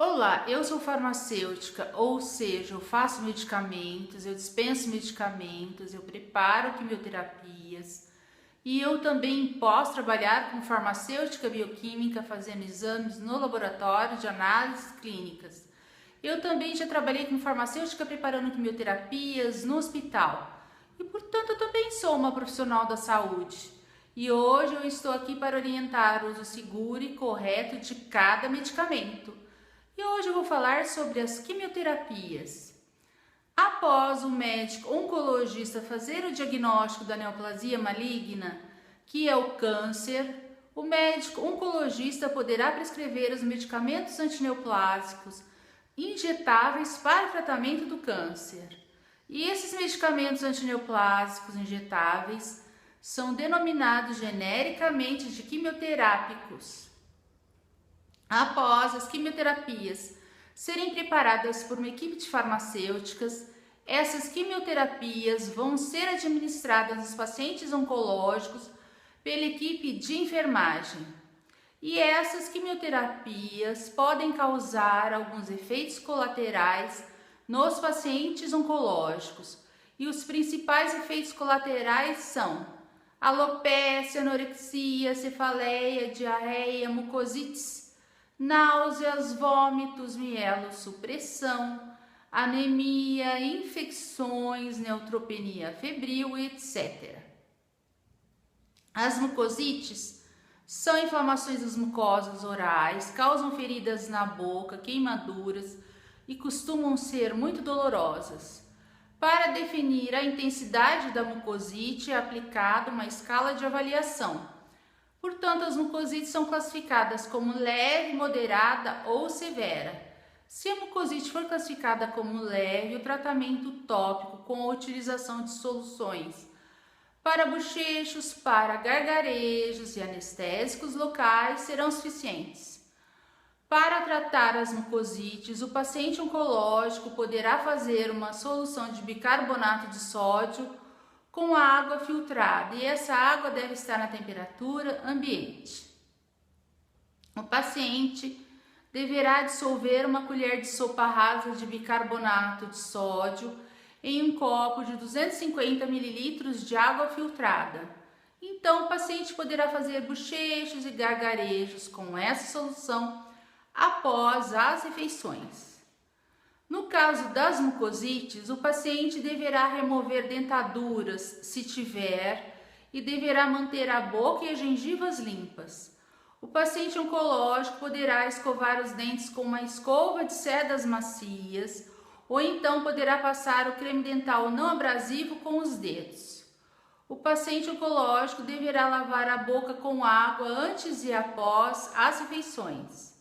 Olá, eu sou farmacêutica, ou seja, eu faço medicamentos, eu dispenso medicamentos, eu preparo quimioterapias e eu também posso trabalhar com farmacêutica bioquímica fazendo exames no laboratório de análises clínicas. Eu também já trabalhei com farmacêutica preparando quimioterapias no hospital e, portanto, eu também sou uma profissional da saúde. E hoje eu estou aqui para orientar o uso seguro e correto de cada medicamento. E hoje eu vou falar sobre as quimioterapias. Após o médico oncologista fazer o diagnóstico da neoplasia maligna, que é o câncer, o médico oncologista poderá prescrever os medicamentos antineoplásicos injetáveis para o tratamento do câncer. E esses medicamentos antineoplásicos injetáveis são denominados genericamente de quimioterápicos. Após as quimioterapias serem preparadas por uma equipe de farmacêuticas, essas quimioterapias vão ser administradas aos pacientes oncológicos pela equipe de enfermagem. E essas quimioterapias podem causar alguns efeitos colaterais nos pacientes oncológicos. E os principais efeitos colaterais são alopécia, anorexia, cefaleia, diarreia, mucosites, náuseas, vômitos, mielossupressão, anemia, infecções, neutropenia febril, etc. As mucosites são inflamações das mucosas orais, causam feridas na boca, queimaduras e costumam ser muito dolorosas. Para definir a intensidade da mucosite é aplicada uma escala de avaliação. Portanto, as mucosites são classificadas como leve, moderada ou severa. Se a mucosite for classificada como leve, o tratamento tópico com a utilização de soluções para bochechos, para gargarejos e anestésicos locais serão suficientes. Para tratar as mucosites, o paciente oncológico poderá fazer uma solução de bicarbonato de sódio com água filtrada, e essa água deve estar na temperatura ambiente. O paciente deverá dissolver uma colher de sopa rasa de bicarbonato de sódio em um copo de 250 ml de água filtrada. Então, o paciente poderá fazer bochechos e gargarejos com essa solução após as refeições. No caso das mucosites, o paciente deverá remover dentaduras, se tiver, e deverá manter a boca e as gengivas limpas. O paciente oncológico poderá escovar os dentes com uma escova de cerdas macias, ou então poderá passar o creme dental não abrasivo com os dedos. O paciente oncológico deverá lavar a boca com água antes e após as refeições.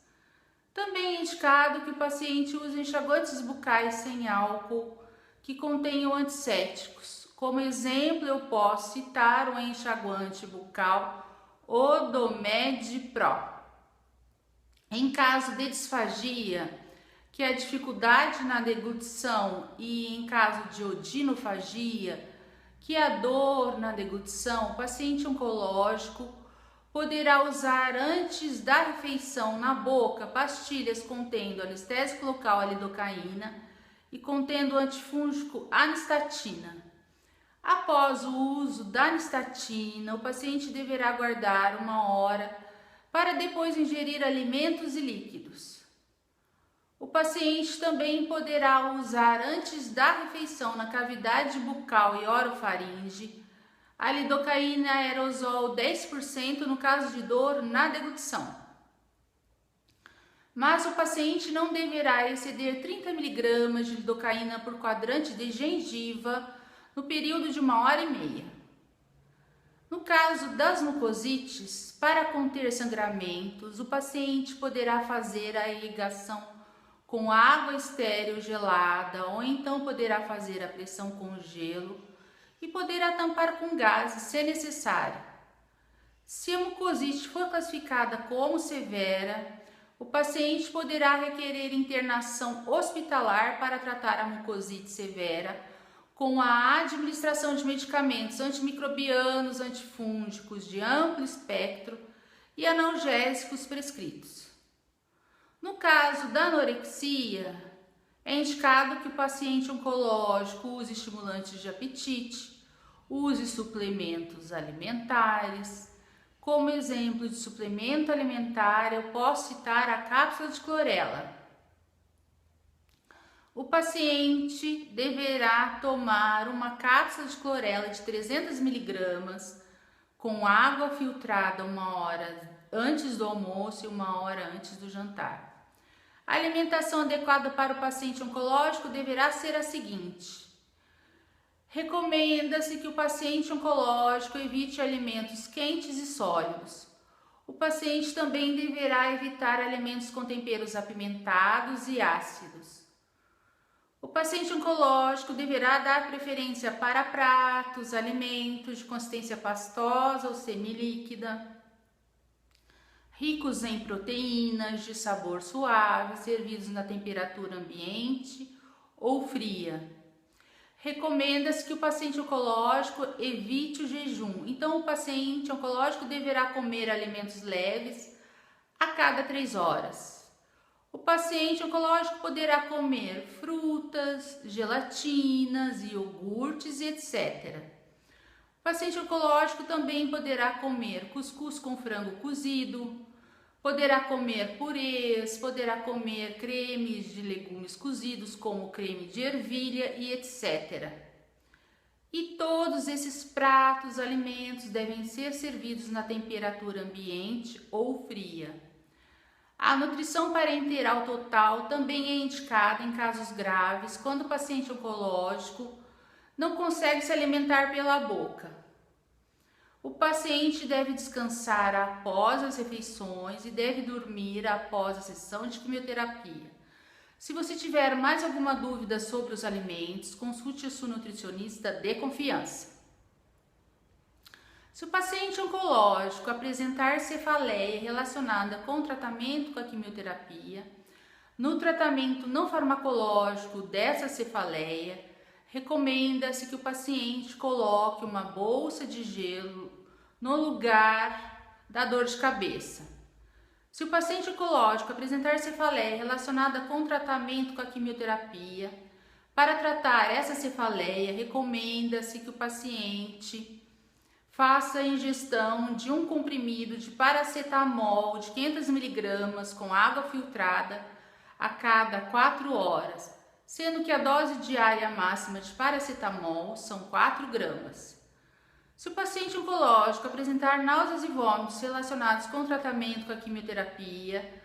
Também é indicado que o paciente use enxaguantes bucais sem álcool que contenham antissépticos. Como exemplo, eu posso citar o enxaguante bucal Odomed Pro. Em caso de disfagia, que é a dificuldade na deglutição, e em caso de odinofagia, que é a dor na deglutição, o paciente oncológico poderá usar antes da refeição na boca pastilhas contendo anestésico local a lidocaína e contendo antifúngico anistatina. Após o uso da anistatina, o paciente deverá aguardar 1 hora para depois ingerir alimentos e líquidos. O paciente também poderá usar antes da refeição na cavidade bucal e orofaringe a lidocaína aerosol 10% no caso de dor na deglutição. Mas o paciente não deverá exceder 30 mg de lidocaína por quadrante de gengiva no período de 1h30. No caso das mucosites, para conter sangramentos, o paciente poderá fazer a irrigação com água estéril gelada ou então poderá fazer a pressão com gelo e poderá tampar com gases se necessário. Se a mucosite for classificada como severa, o paciente poderá requerer internação hospitalar para tratar a mucosite severa com a administração de medicamentos antimicrobianos, antifúngicos de amplo espectro e analgésicos prescritos. No caso caso da anorexia, é indicado que o paciente oncológico use estimulantes de apetite, use suplementos alimentares. Como exemplo de suplemento alimentar, eu posso citar a cápsula de clorela. O paciente deverá tomar uma cápsula de clorela de 300 mg com água filtrada 1 hora antes do almoço e 1 hora antes do jantar. A alimentação adequada para o paciente oncológico deverá ser a seguinte: recomenda-se que o paciente oncológico evite alimentos quentes e sólidos. O paciente também deverá evitar alimentos com temperos apimentados e ácidos. O paciente oncológico deverá dar preferência para pratos, alimentos de consistência pastosa ou semilíquida, ricos em proteínas de sabor suave, servidos na temperatura ambiente ou fria. Recomenda-se que o paciente oncológico evite o jejum. Então, o paciente oncológico deverá comer alimentos leves a cada 3 horas. O paciente oncológico poderá comer frutas, gelatinas, iogurtes e etc. O paciente oncológico também poderá comer cuscuz com frango cozido, poderá comer purês, poderá comer cremes de legumes cozidos, como creme de ervilha e etc. E todos esses pratos, alimentos devem ser servidos na temperatura ambiente ou fria. A nutrição parenteral total também é indicada em casos graves, quando o paciente oncológico não consegue se alimentar pela boca. O paciente deve descansar após as refeições e deve dormir após a sessão de quimioterapia. Se você tiver mais alguma dúvida sobre os alimentos, consulte a sua nutricionista de confiança. Se o paciente oncológico apresentar cefaleia relacionada com o tratamento com a quimioterapia, no tratamento não farmacológico dessa cefaleia, recomenda-se que o paciente coloque uma bolsa de gelo no lugar da dor de cabeça. Se o paciente oncológico apresentar cefaleia relacionada com o tratamento com a quimioterapia, para tratar essa cefaleia, recomenda-se que o paciente faça a ingestão de um comprimido de paracetamol de 500 mg com água filtrada a cada 4 horas, sendo que a dose diária máxima de paracetamol são 4 gramas. Se o paciente oncológico apresentar náuseas e vômitos relacionados com o tratamento com a quimioterapia,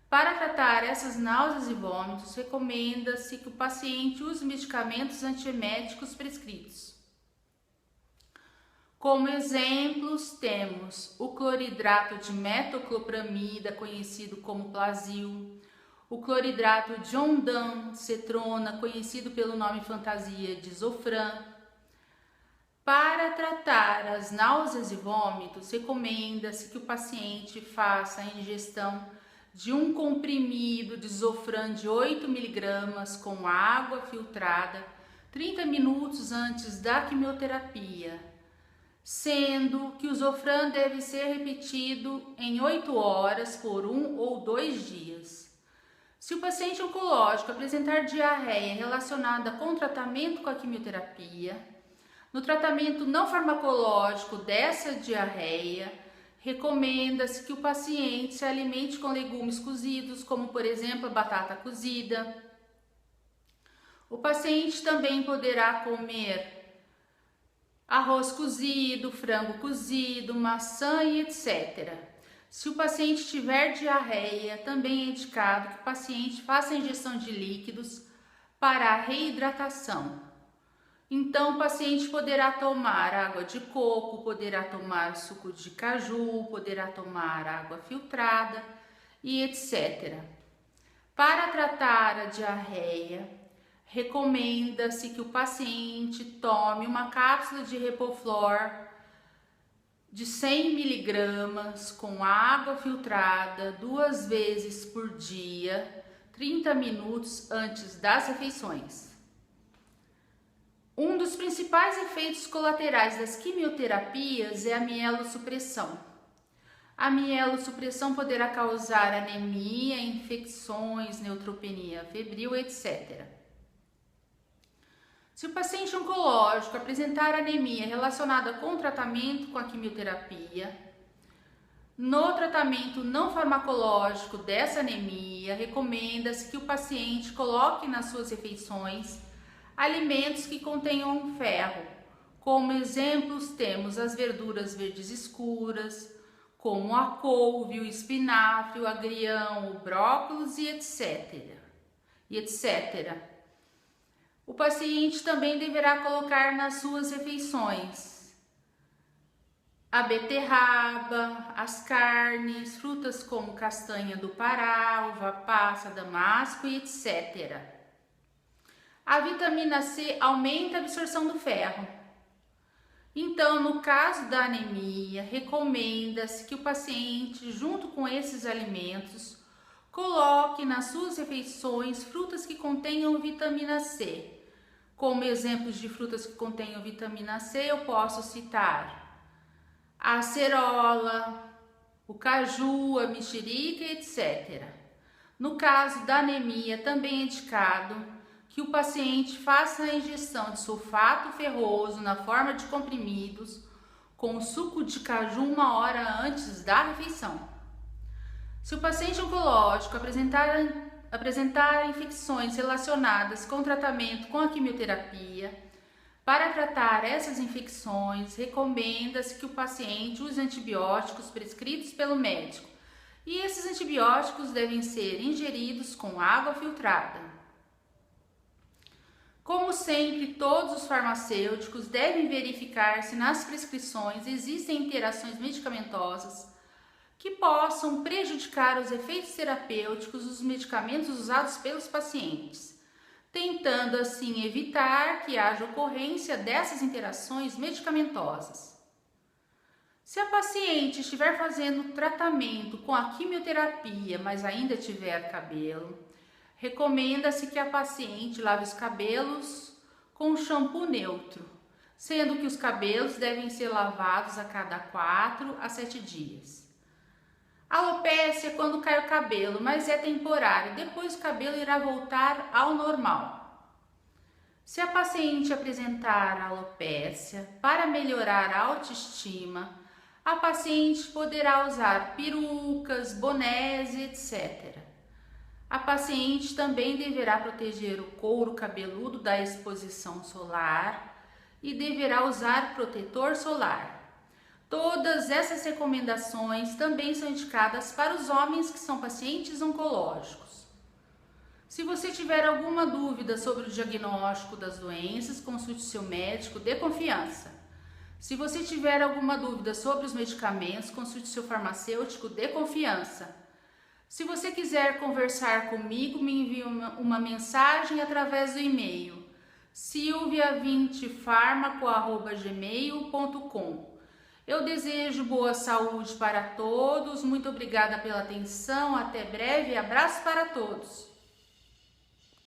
para tratar essas náuseas e vômitos, recomenda-se que o paciente use medicamentos antieméticos prescritos. Como exemplos, temos o cloridrato de metoclopramida, conhecido como Plasil, o cloridrato de ondansetrona, conhecido pelo nome fantasia de Zofran. Para tratar as náuseas e vômitos, recomenda-se que o paciente faça a ingestão de um comprimido de Zofran de 8 mg com água filtrada 30 minutos antes da quimioterapia, sendo que o Zofran deve ser repetido em 8 horas por 1 ou 2 dias. Se o paciente oncológico apresentar diarreia relacionada com o tratamento com a quimioterapia, no tratamento não farmacológico dessa diarreia, recomenda-se que o paciente se alimente com legumes cozidos, como por exemplo a batata cozida. O paciente também poderá comer arroz cozido, frango cozido, maçã e etc. Se o paciente tiver diarreia, também é indicado que o paciente faça a ingestão de líquidos para a reidratação. Então, o paciente poderá tomar água de coco, poderá tomar suco de caju, poderá tomar água filtrada e etc. Para tratar a diarreia, recomenda-se que o paciente tome uma cápsula de Repoflor de 100 mg com água filtrada 2 vezes por dia, 30 minutos antes das refeições. Um dos principais efeitos colaterais das quimioterapias é a mielossupressão. A mielossupressão poderá causar anemia, infecções, neutropenia febril, etc. Se o paciente oncológico apresentar anemia relacionada com o tratamento com a quimioterapia, no tratamento não farmacológico dessa anemia, recomenda-se que o paciente coloque nas suas refeições alimentos que contenham ferro. Como exemplos, temos as verduras verdes escuras, como a couve, o espinafre, o agrião, o brócolis e etc. O paciente também deverá colocar nas suas refeições a beterraba, as carnes, frutas como castanha do Pará, uva passa, damasco e etc. A vitamina C aumenta a absorção do ferro. Então, no caso da anemia, recomenda-se que o paciente, junto com esses alimentos, coloque nas suas refeições frutas que contenham vitamina C. Como exemplos de frutas que contenham vitamina C, eu posso citar a acerola, o caju, a mexerica, etc. No caso da anemia, também é indicado que o paciente faça a ingestão de sulfato ferroso na forma de comprimidos com suco de caju 1 hora antes da refeição. Se o paciente oncológico apresentar infecções relacionadas com o tratamento com a quimioterapia, para tratar essas infecções, recomenda-se que o paciente use antibióticos prescritos pelo médico, e esses antibióticos devem ser ingeridos com água filtrada. Como sempre, todos os farmacêuticos devem verificar se nas prescrições existem interações medicamentosas que possam prejudicar os efeitos terapêuticos dos medicamentos usados pelos pacientes, tentando assim evitar que haja ocorrência dessas interações medicamentosas. Se a paciente estiver fazendo tratamento com a quimioterapia, mas ainda tiver cabelo, recomenda-se que a paciente lave os cabelos com shampoo neutro, sendo que os cabelos devem ser lavados a cada 4 a 7 dias. Alopécia é quando cai o cabelo, mas é temporário, depois o cabelo irá voltar ao normal. Se a paciente apresentar alopécia, para melhorar a autoestima, a paciente poderá usar perucas, bonés, etc. A paciente também deverá proteger o couro cabeludo da exposição solar e deverá usar protetor solar. Todas essas recomendações também são indicadas para os homens que são pacientes oncológicos. Se você tiver alguma dúvida sobre o diagnóstico das doenças, consulte seu médico de confiança. Se você tiver alguma dúvida sobre os medicamentos, consulte seu farmacêutico de confiança. Se você quiser conversar comigo, me envie uma mensagem através do e-mail silvia20farmaco@gmail.com. Eu desejo boa saúde para todos, muito obrigada pela atenção, até breve e abraço para todos.